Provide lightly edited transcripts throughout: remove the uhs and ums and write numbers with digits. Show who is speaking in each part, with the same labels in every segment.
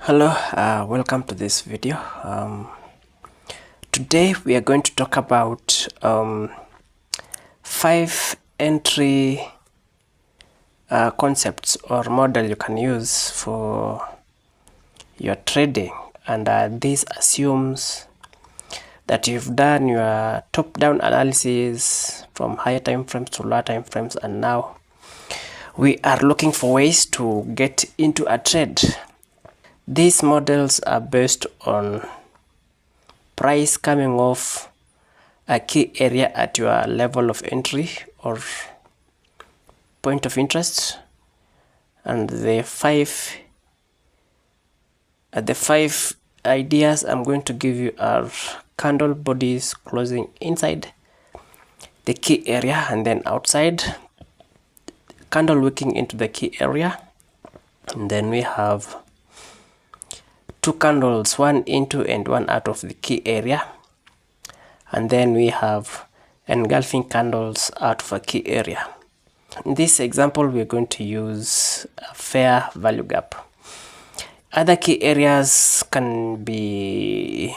Speaker 1: Hello, welcome to this video. Today we are going to talk about 5 entry concepts or model you can use for your trading, and this assumes that you've done your top-down analysis from higher time frames to lower time frames, and now we are looking for ways to get into a trade. These models are based on price coming off a key area at your level of entry or point of interest, and the five ideas I'm going to give you are candle bodies closing inside the key area and then outside, candle wicking into the key area, and then we have 2 candles, one into and one out of the key area, and then we have engulfing candles out of a key area. In this example, we're going to use a fair value gap. Other key areas can be,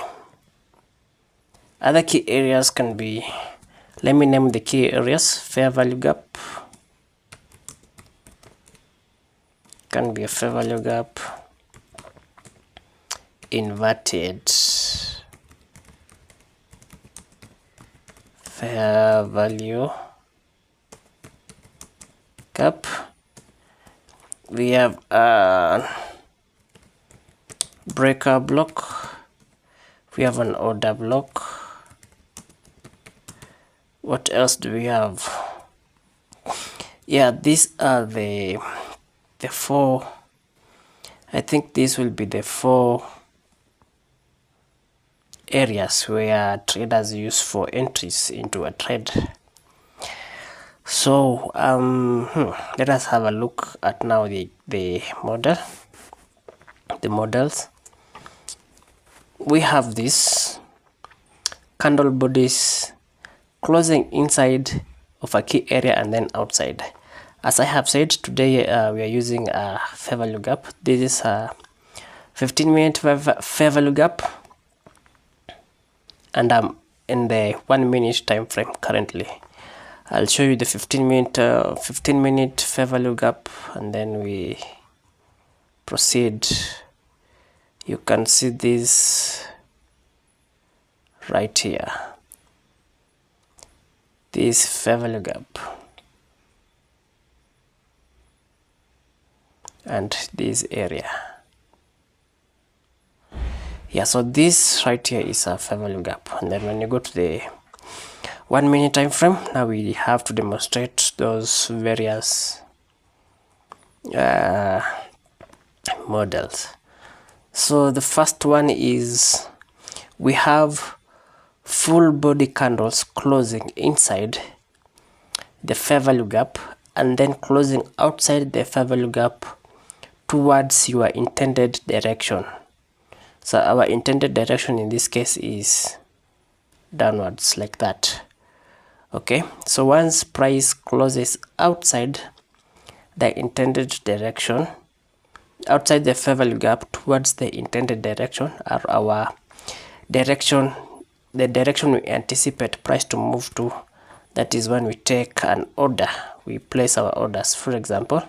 Speaker 1: let me name the key areas. Fair value gap can be a fair value gap, inverted fair value gap. We have a breaker block, we have an order block. What else do we have? Yeah, these are the 4. I think these will be the 4 areas where traders use for entries into a trade. So let us have a look at now the models. We have this candle bodies closing inside of a key area and then outside. As I have said, today we are using a fair value gap. This is a 15-minute fair value gap, and I'm in the 1 minute time frame currently. I'll show you the 15-minute fair value gap, and then we proceed. You can see this right here, this fair value gap, and this area. Yeah, so this right here is a fair value gap, and then when you go to the 1 minute time frame, now we have to demonstrate those various models. So the first one is we have full body candles closing inside the fair value gap and then closing outside the fair value gap towards your intended direction. So our intended direction in this case is downwards, like that. Okay, so once price closes outside the intended direction, outside the fair value gap towards the intended direction are our direction, the direction we anticipate price to move to. That is when we take an order, we place our orders. For example,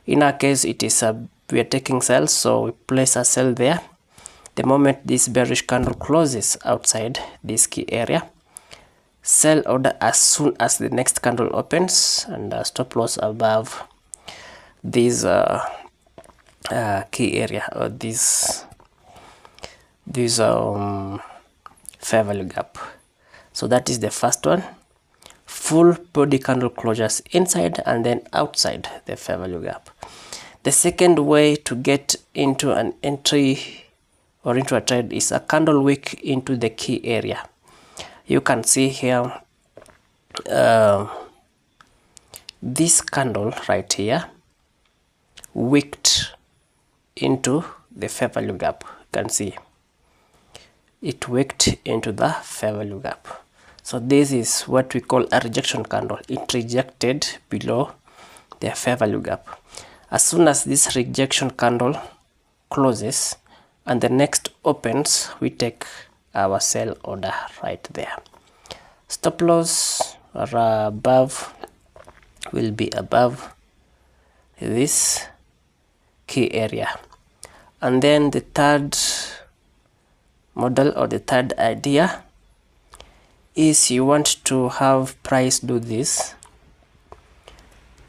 Speaker 1: in our case it is we are taking sales, so we place a sell there. The moment this bearish candle closes outside this key area, sell order as soon as the next candle opens, and stop loss above this key area or this fair value gap. So that is the first one, full body candle closures inside and then outside the fair value gap. The second way to get into an entry or into a trade is a candle wick into the key area. You can see here this candle right here wicked into the fair value gap. You can see it wicked into the fair value gap. So this is what we call a rejection candle. It rejected below the fair value gap. As soon as this rejection candle closes and the next opens, we take our sell order right there. Stop loss or above will be above this key area. And then the third model or the third idea is you want to have price do this.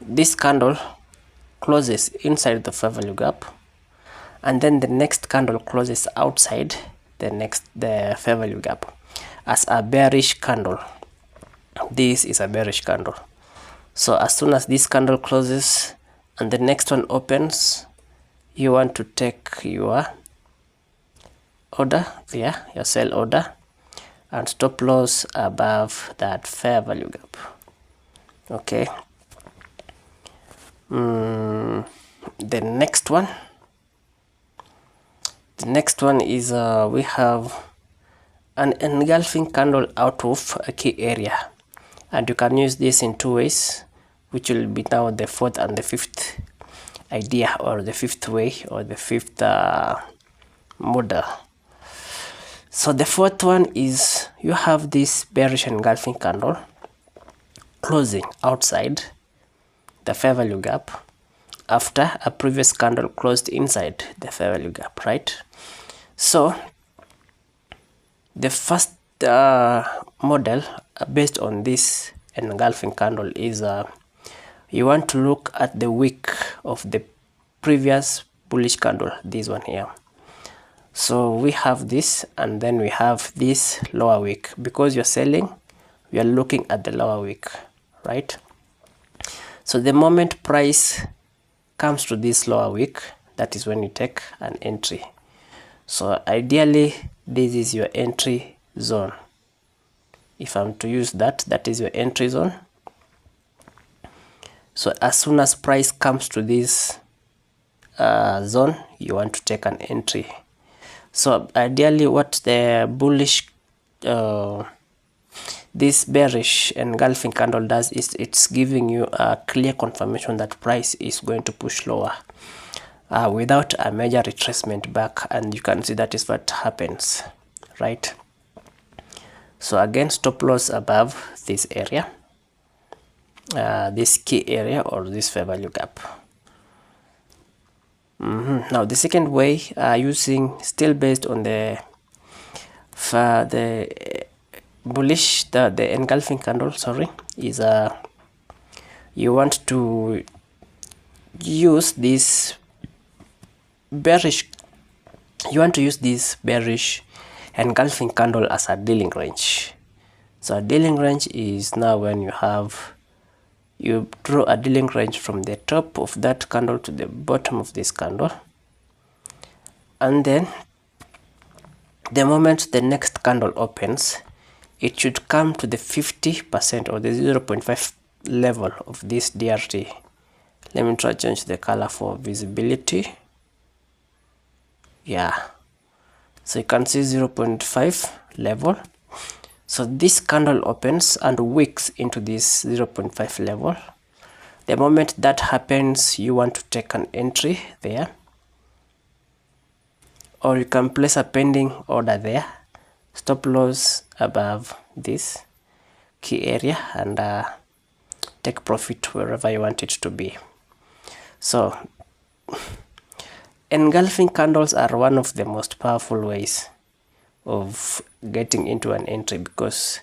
Speaker 1: This candle closes inside the fair value gap, and then the next candle closes outside the fair value gap as a bearish candle. This is a bearish candle. So as soon as this candle closes and the next one opens, you want to take your order there, your sell order, and stop loss above that fair value gap. Okay. The next one is we have an engulfing candle out of a key area, and you can use this in two ways, which will be now the fourth and the fifth idea, or the fifth way, or the fifth model. So the fourth one is you have this bearish engulfing candle closing outside the fair value gap after a previous candle closed inside the fair value gap, right? So the first model based on this engulfing candle is you want to look at the wick of the previous bullish candle, this one here. So we have this, and then we have this lower wick. Because you're selling, we are looking at the lower wick, right? So the moment price comes to this lower wick, that is when you take an entry. So ideally, this is your entry zone. If I'm to use that, that is your entry zone. So as soon as price comes to this zone, you want to take an entry. So ideally, what the bullish this bearish engulfing candle does is it's giving you a clear confirmation that price is going to push lower without a major retracement back, and you can see that is what happens, right? So again, stop loss above this area, this key area, or this fair value gap. Now the second way, using still based on the bullish, the engulfing candle, sorry, is you want to use this bearish, engulfing candle as a dealing range. So a dealing range is now when you draw a dealing range from the top of that candle to the bottom of this candle, and then the moment the next candle opens, it should come to the 50% or the 0.5 level of this DRT. Let me try to change the color for visibility. Yeah, so you can see 0.5 level. So this candle opens and wicks into this 0.5 level. The moment that happens, you want to take an entry there, or you can place a pending order there, stop loss above this key area, and take profit wherever you want it to be. So engulfing candles are one of the most powerful ways of getting into an entry, because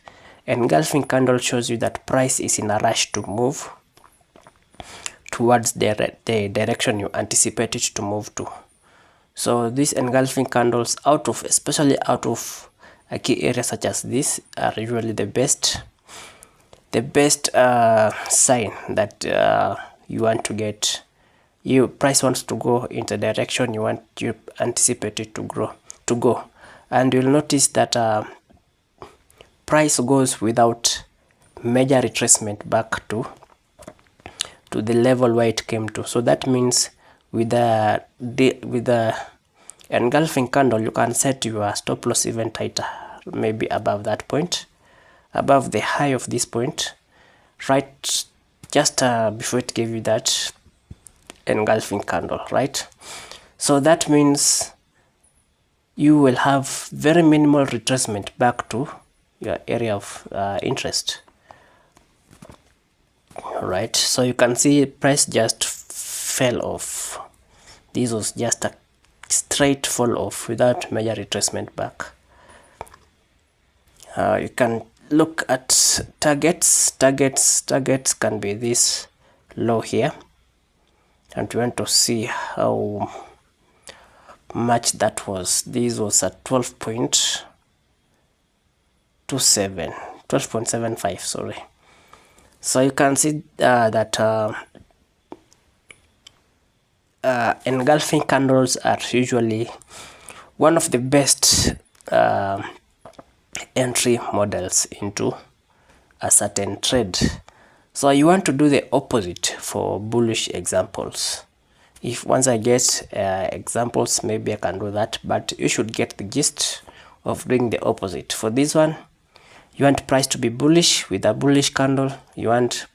Speaker 1: engulfing candle shows you that price is in a rush to move towards the direction you anticipate it to move to. So these engulfing candles especially out of a key area such as this are usually the best sign that you want to get, price wants to go in the direction you anticipate it to go. And you'll notice that price goes without major retracement back to the level where it came to. So that means with the engulfing candle, you can set your stop loss even tighter, maybe above that point, above the high of this point, right just before it gave you that engulfing candle, right? So that means you will have very minimal retracement back to your area of interest. Alright, so you can see price just fell off. This was just a straight fall off without major retracement back. You can look at targets. Targets can be this low here, and you want to see how much that was. This was at 12.75, sorry. So you can see that engulfing candles are usually one of the best entry models into a certain trade. So you want to do the opposite for bullish examples. If once I get examples, maybe I can do that, but you should get the gist of doing the opposite. For this one, you want price to be bullish with a bullish candle. You want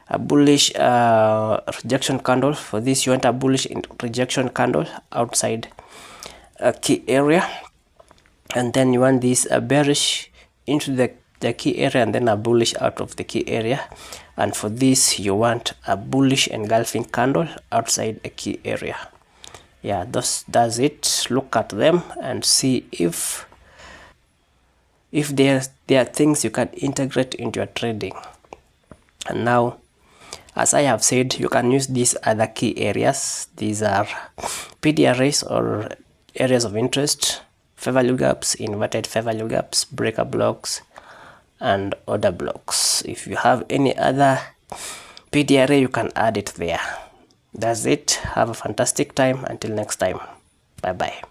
Speaker 1: a bullish rejection candle. For this, you want a bullish rejection candle outside a key area, and then you want this bearish into the key area and then a bullish out of the key area. And for this, you want a bullish engulfing candle outside a key area. Yeah, that's it. Look at them and see if there are things you can integrate into your trading. And now, as I have said, you can use these other key areas. These are PDRAs or areas of interest, fair value gaps, inverted fair value gaps, breaker blocks, and order blocks. If you have any other PDRA, you can add it there. That's it. Have a fantastic time. Until next time. Bye bye.